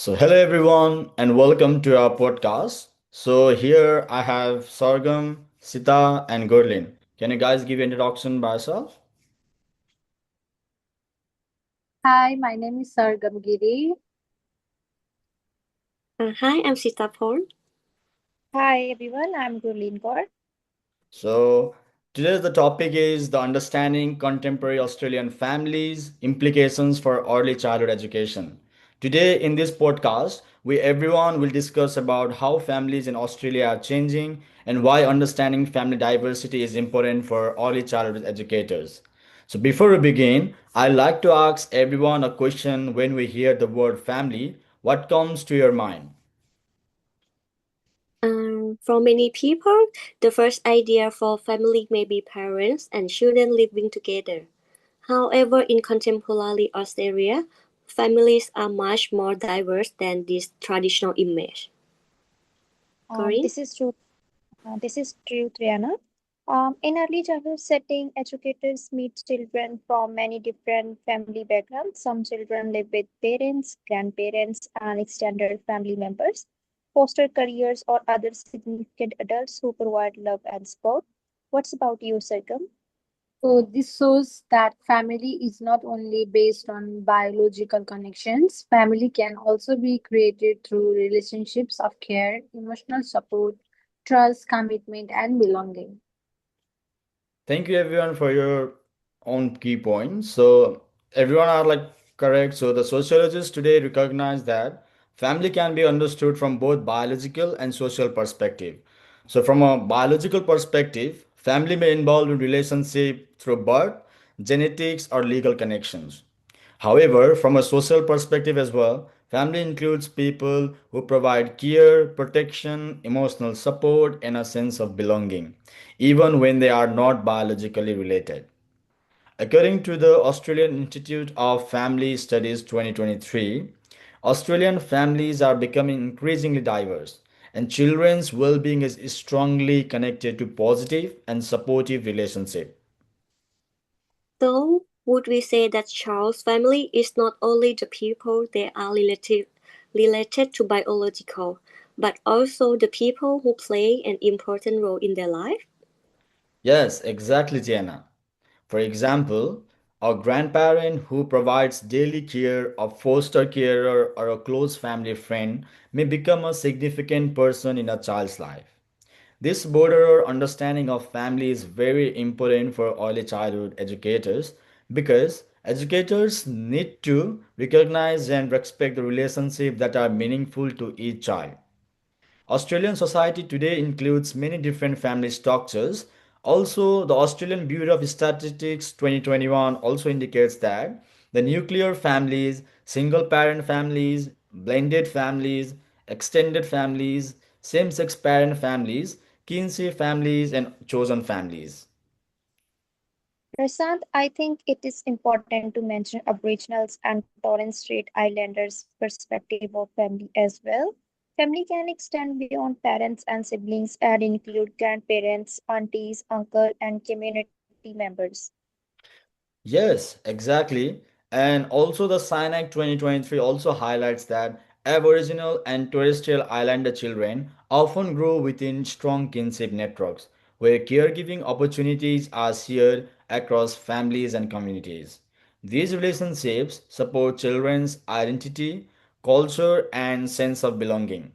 Hello everyone, and welcome to our podcast. Here I have Sargam, Sita, and Gurlin. Can you guys give an introduction by yourself? Hi, my name is Sargam Giri. Hi, I'm Sita Paul. Hi everyone, I'm Gurleen Kaur. So, Today the topic is the understanding contemporary Australian families, implications for early childhood education. Today in this podcast, we everyone will discuss about how families in Australia are changing and why understanding family diversity is important for early childhood educators. So before we begin, I'd like to ask everyone a question when we hear the word family, what comes to your mind? For many people, the first idea for family may be parents and children living together. However, in contemporary Australia, families are much more diverse than this traditional image. Corinne? This is true. This is true, Triana. In early childhood setting, educators meet children from many different family backgrounds. Some children live with parents, grandparents, and extended family members, foster careers, or other significant adults who provide love and support. What's about you, Sargam? So, this shows that family is not only based on biological connections, family can also be created through relationships of care, emotional support, trust, commitment, and belonging. Thank you everyone for your own key points. So everyone are like correct. So the sociologists today recognize that family can be understood from both biological and social perspective. So from a biological perspective, family may involve in relationship through birth, genetics, or legal connections. However, from a social perspective as well, family includes people who provide care, protection, emotional support, and a sense of belonging, even when they are not biologically related. According to the Australian Institute of Family Studies 2023, Australian families are becoming increasingly diverse, and children's well being is strongly connected to positive and supportive relationships. So, would we say that Charles' family is not only the people they are related to biological, but also the people who play an important role in their life? Yes, exactly, Tiana. For example, a grandparent who provides daily care, a foster carer, or a close family friend may become a significant person in a child's life. This broader understanding of family is very important for early childhood educators because educators need to recognize and respect the relationships that are meaningful to each child. Australian society today includes many different family structures. Also, the Australian Bureau of Statistics 2021 also indicates that the nuclear families, single parent families, blended families, extended families, same sex parent families, kinship families, and chosen families. Prasad, I think it is important to mention Aboriginals and Torres Strait Islanders' perspective of family as well. Family can extend beyond parents and siblings and include grandparents, aunties, uncle, and community members. Yes, exactly. And also the SINAC 2023 also highlights that Aboriginal and terrestrial islander children often grow within strong kinship networks where caregiving opportunities are shared across families and communities. These relationships support children's identity, culture, and sense of belonging.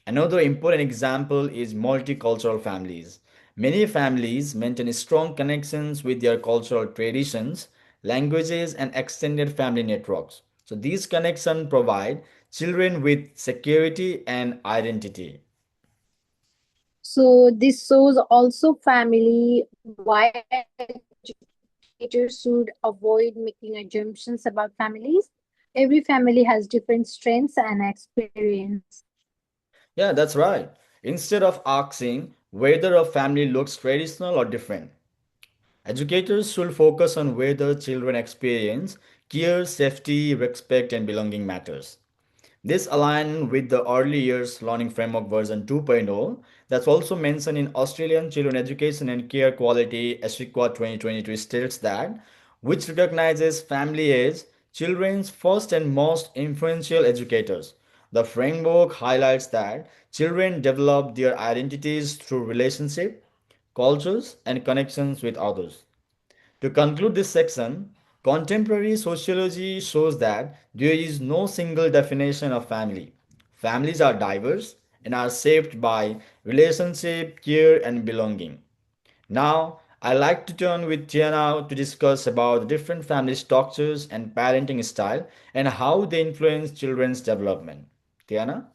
Another important example is multicultural families. Many families maintain strong connections with their cultural traditions, languages, and extended family networks. So these connections provide children with security and identity. So, this shows also family why educators should avoid making assumptions about families. Every family has different strengths and experience. Yeah, that's right. Instead of asking whether a family looks traditional or different, educators should focus on whether children experience care, safety, respect, and belonging matters. This aligns with the early years learning framework version 2.0 that's also mentioned in Australian Children Education and Care Quality ESICWA 2022 states that which recognizes family as children's first and most influential educators. The framework highlights that children develop their identities through relationship, cultures, and connections with others. To conclude this section, contemporary sociology shows that there is no single definition of family. Families are diverse and are shaped by relationship, care, and belonging. Now, I like to turn with Tiana to discuss about the different family structures and parenting style and how they influence children's development. Tiana?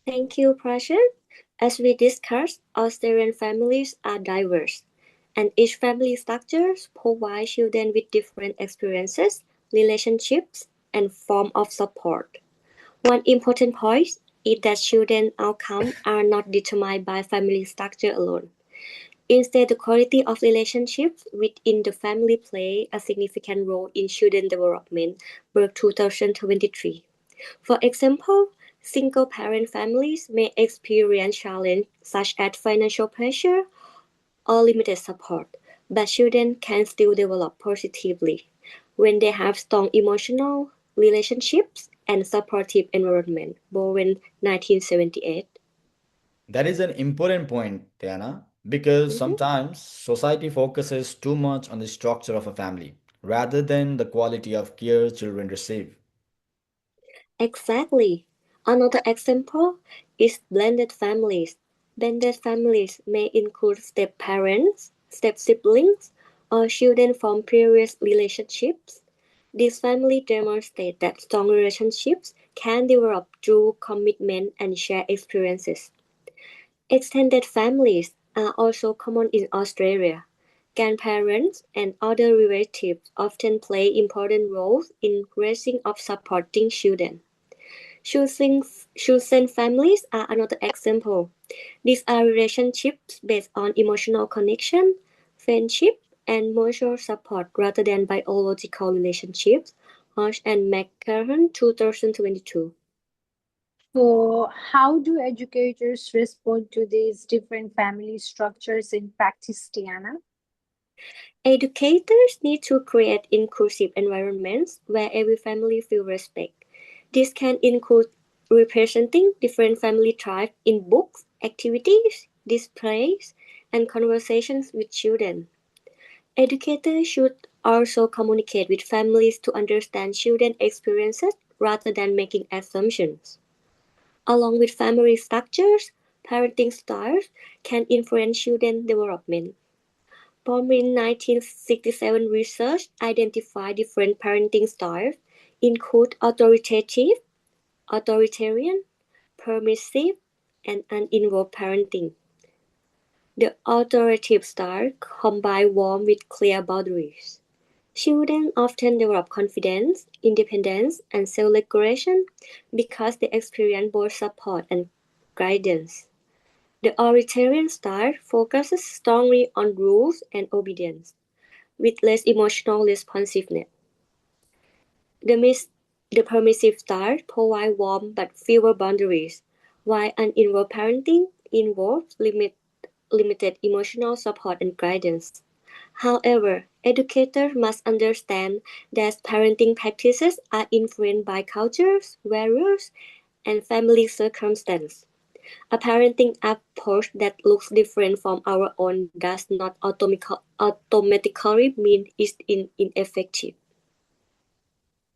Thank you, Prashan. As we discussed, Australian families are diverse, and each family structures provide children with different experiences, relationships, and form of support. One important point is that children's outcomes are not determined by family structure alone. Instead, the quality of relationships within the family play a significant role in children's development, Berg 2023. For example, single parent families may experience challenges such as financial pressure or limited support, but children can still develop positively when they have strong emotional relationships and supportive environment. Bowen 1978. That is an important point, Tiana, because Mhm. sometimes society focuses too much on the structure of a family rather than the quality of care children receive. Exactly. Another example is blended families. Blended families may include step parents, step siblings, or children from previous relationships. This family demonstrate that strong relationships can develop through commitment and shared experiences. Extended families are also common in Australia. Grandparents and other relatives often play important roles in raising or supporting children. Choosing families are another example. These are relationships based on emotional connection, friendship, and mutual support rather than biological relationships. Hodge and McCarran, 2022. So, how do educators respond to these different family structures in practice, Tiana? Educators need to create inclusive environments where every family feels respect. This can include representing different family types in books, activities, displays, and conversations with children. Educators should also communicate with families to understand children's experiences rather than making assumptions. Along with family structures, parenting styles can influence children's development. From in 1967 research identified different parenting styles, include authoritative, authoritarian, permissive, and uninvolved parenting. The authoritative style combines warmth with clear boundaries. Children often develop confidence, independence, and self-regulation because they experience both support and guidance. The authoritarian style focuses strongly on rules and obedience, with less emotional responsiveness. The, mis- the permissive style provides warmth but fewer boundaries, while uninvolved parenting involves limited emotional support and guidance. However, educators must understand that parenting practices are influenced by cultures, values, and family circumstances. A parenting approach that looks different from our own does not automatically mean it's ineffective.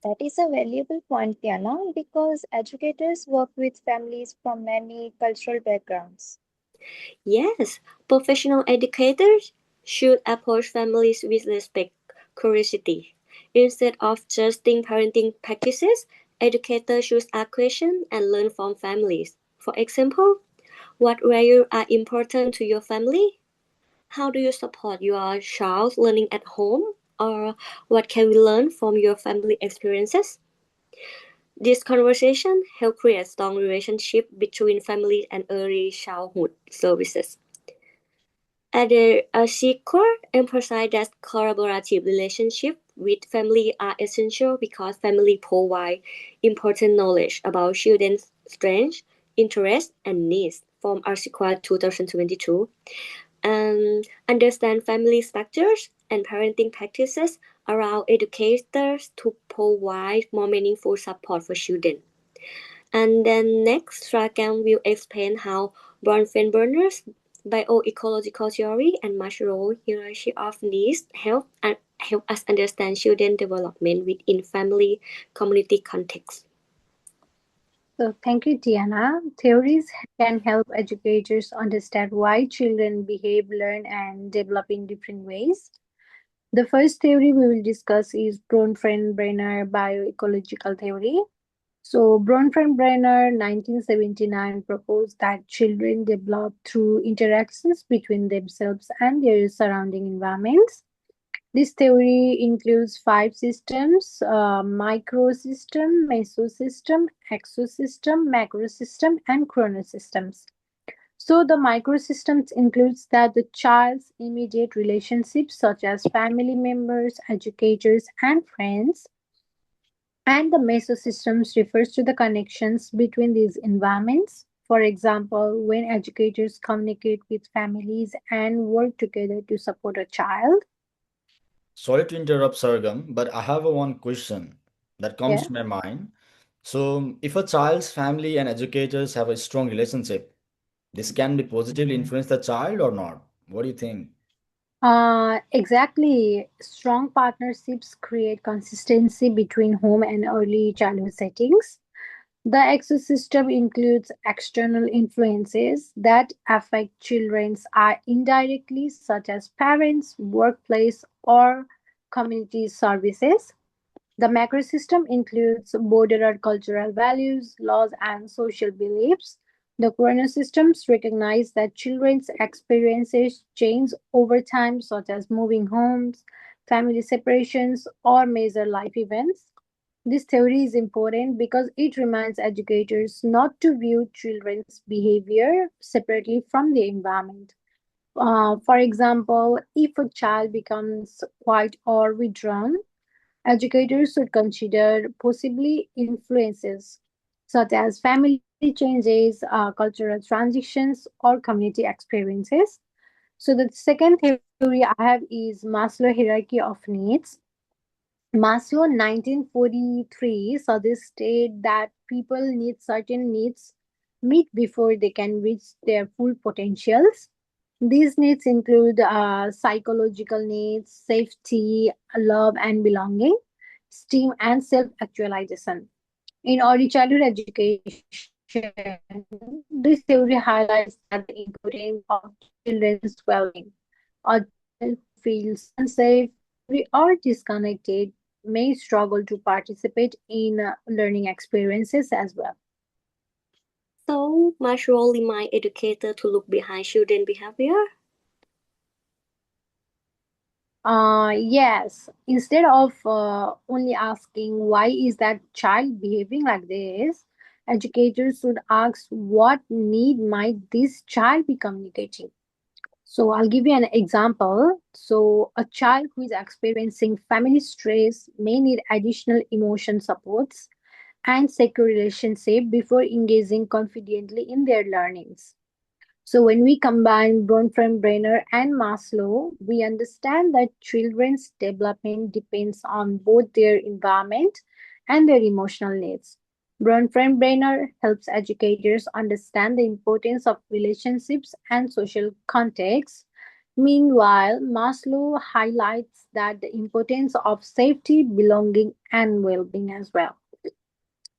That is a valuable point, Diana, because educators work with families from many cultural backgrounds. Yes, professional educators should approach families with respect, curiosity. Instead of judging parenting practices, educators should ask questions and learn from families. For example, what values are important to your family? How do you support your child learning at home? Or what can we learn from your family experiences? This conversation help create strong relationship between family and early childhood services. A sequel emphasized that collaborative relationships with family are essential because family provide important knowledge about children's strengths, interests, and needs from Article 2022 and understand family structures and parenting practices allow educators to provide more meaningful support for children. And then next, Rakam will explain how Bronfenbrenner's bioecological theory and Maslow's hierarchy of needs help us understand children development within family community context. So, thank you, Diana. Theories can help educators understand why children behave, learn, and develop in different ways. The first theory we will discuss is Bronfenbrenner bioecological theory. So, Bronfenbrenner 1979 proposed that children develop through interactions between themselves and their surrounding environments. This theory includes five systems: microsystem, mesosystem, exosystem, macrosystem, and chronosystems. So the microsystems includes that the child's immediate relationships such as family members, educators, and friends, and the mesosystems refers to the connections between these environments. For example, when educators communicate with families and work together to support a child. Sorry to interrupt, Sargam, but I have a one question that comes Yeah. to my mind. So, if a child's family and educators have a strong relationship, this can be positively influence the child or not? What do you think? Exactly. Strong partnerships create consistency between home and early childhood settings. The ecosystem includes external influences that affect children's eye indirectly, such as parents, workplace, or community services. The macrosystem includes broader cultural values, laws, and social beliefs. The chronosystems recognize that children's experiences change over time, such as moving homes, family separations, or major life events. This theory is important because it reminds educators not to view children's behavior separately from the environment. For example, if a child becomes quiet or withdrawn, educators should consider possibly influences such as family changes, cultural transitions, or community experiences. So the second theory I have is Maslow hierarchy of needs. Maslow 1943 suggested that people need certain needs meet before they can reach their full potentials. These needs include psychological needs, safety, love and belonging, esteem, and self actualization. In early childhood education, this theory highlights that the importance of children's well being. A child who feels unsafe, angry, or disconnected may struggle to participate in learning experiences as well. So, Maslow remind educator to look behind children behavior. Yes, instead of only asking why is that child behaving like this, educators should ask what need might this child be communicating. So I'll give you an example. So a child who is experiencing family stress may need additional emotion supports and secure relationship before engaging confidently in their learnings. So when we combine Bronfenbrenner and Maslow, we understand that children's development depends on both their environment and their emotional needs. Bronfenbrenner helps educators understand the importance of relationships and social context. Meanwhile, Maslow highlights that the importance of safety, belonging, and well-being as well.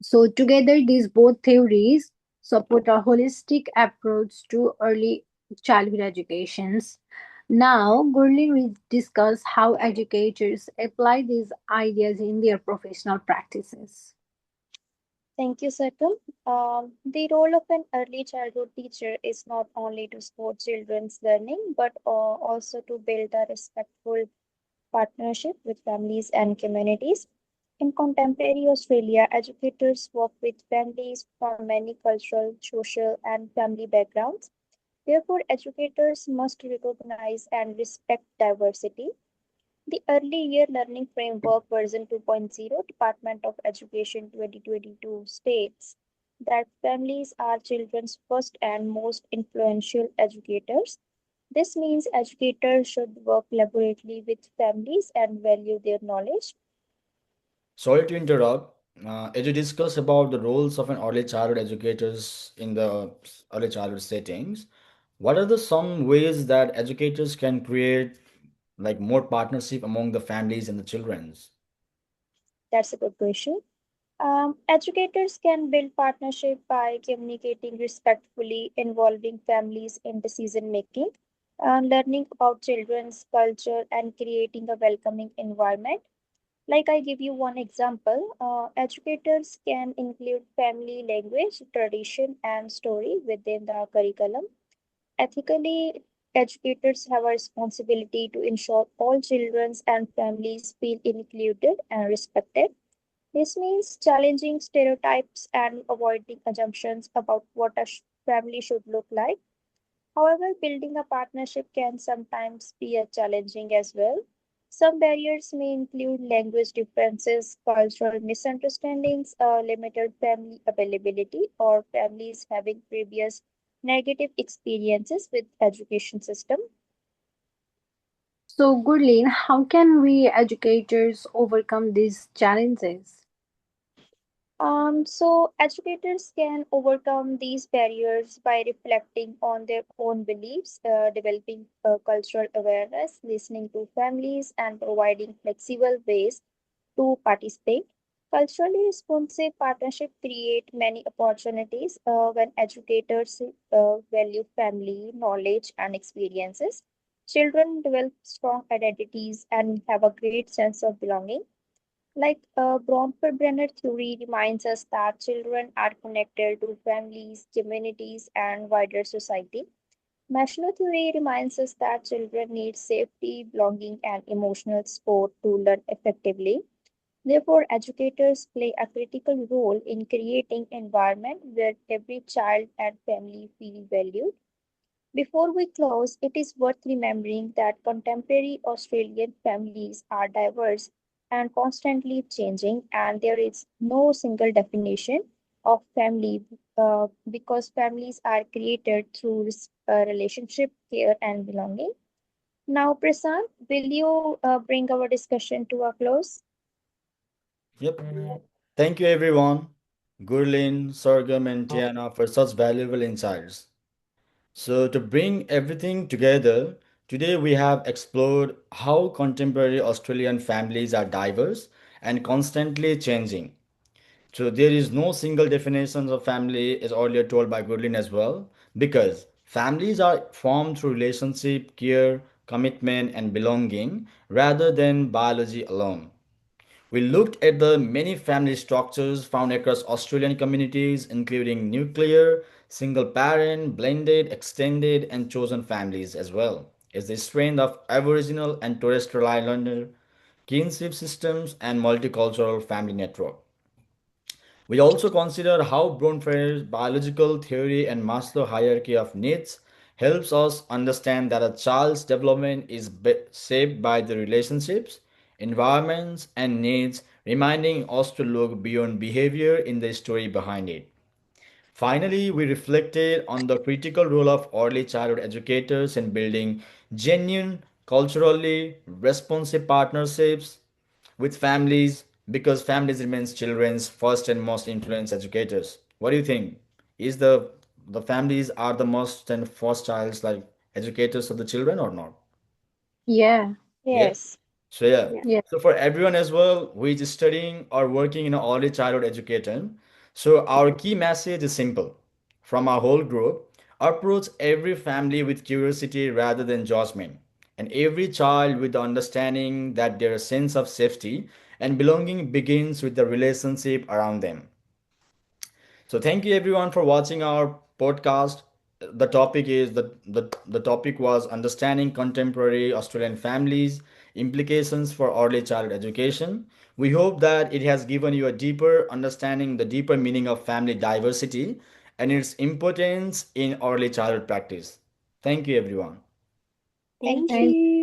So together, these both theories support a holistic approach to early childhood educations. Now, Gurleen will discuss how educators apply these ideas in their professional practices. Thank you, Satam. The role of an early childhood teacher is not only to support children's learning, but also to build a respectful partnership with families and communities. In contemporary Australia, educators work with families from many cultural, social, and family backgrounds. Therefore, educators must recognize and respect diversity. The Early Year Learning Framework version 2.0 Department of Education 2022 states that families are children's first and most influential educators. This means educators should work collaboratively with families and value their knowledge. Sorry to interrupt. As you discuss about the roles of an early childhood educators in the early childhood settings, what are the some ways that educators can create like more partnership among the families and the childrens? That's a good question. Educators can build partnership by communicating respectfully, involving families in decision making, learning about children's culture, and creating a welcoming environment. Like I give you one example, educators can include family language, tradition, and story within the curriculum. Ethically, educators have a responsibility to ensure all children and families feel included and respected. This means challenging stereotypes and avoiding assumptions about what a family should look like. However, building a partnership can sometimes be a challenging as well. Some barriers may include language differences, cultural misunderstandings, limited family availability, or families having previous negative experiences with education system. So, Gurleen, how can we educators overcome these challenges? So educators can overcome these barriers by reflecting on their own beliefs, developing cultural awareness, listening to families, and providing flexible ways to participate. Culturally responsive partnership create many opportunities when educators value family knowledge and experiences. Children develop strong identities and have a great sense of belonging. Like Bronfer-Brenner theory reminds us that children are connected to families, communities, and wider society. National theory reminds us that children need safety, belonging, and emotional support to learn effectively. Therefore, educators play a critical role in creating environment where every child and family feel valued. Before we close, it is worth remembering that contemporary Australian families are diverse and constantly changing, and there is no single definition of family because families are created through relationship, care, and belonging. Now, Prasad, will you bring our discussion to a close? Yep. Thank you everyone, Gurlin, Sorghum, and Tiana for such valuable insights. So, to bring everything together, today we have explored how contemporary Australian families are diverse and constantly changing. So, there is no single definition of family, as earlier told by Goodlin as well, because families are formed through relationship, care, commitment, and belonging rather than biology alone. We looked at the many family structures found across Australian communities, including nuclear, single parent, blended, extended, and chosen families, as well as the strength of Aboriginal and Torres Strait Islander kinship systems and multicultural family network. We also consider how Bronfier's biological theory and Maslow hierarchy of needs helps us understand that a child's development is shaped by the relationships, environments, and needs, reminding us to look beyond behavior in the story behind it. Finally, we reflected on the critical role of early childhood educators in building genuine, culturally responsive partnerships with families because families remains children's first and most influence educators. What do you think? Is the families are the most and first child's like educators of the children or not? Yeah, Yeah. Yes. So yeah. Yeah. yeah. So for everyone as well who is studying or working in early childhood education, so our key message is simple. From our whole group, approach every family with curiosity rather than judgment, and every child with the understanding that their sense of safety and belonging begins with the relationship around them. So thank you everyone for watching our podcast. The topic is the topic was understanding contemporary Australian families, implications for early childhood education. We hope that it has given you a deeper understanding, the deeper meaning of family diversity and its importance in early childhood practice. Thank you everyone. Thank Thank you. Thank you.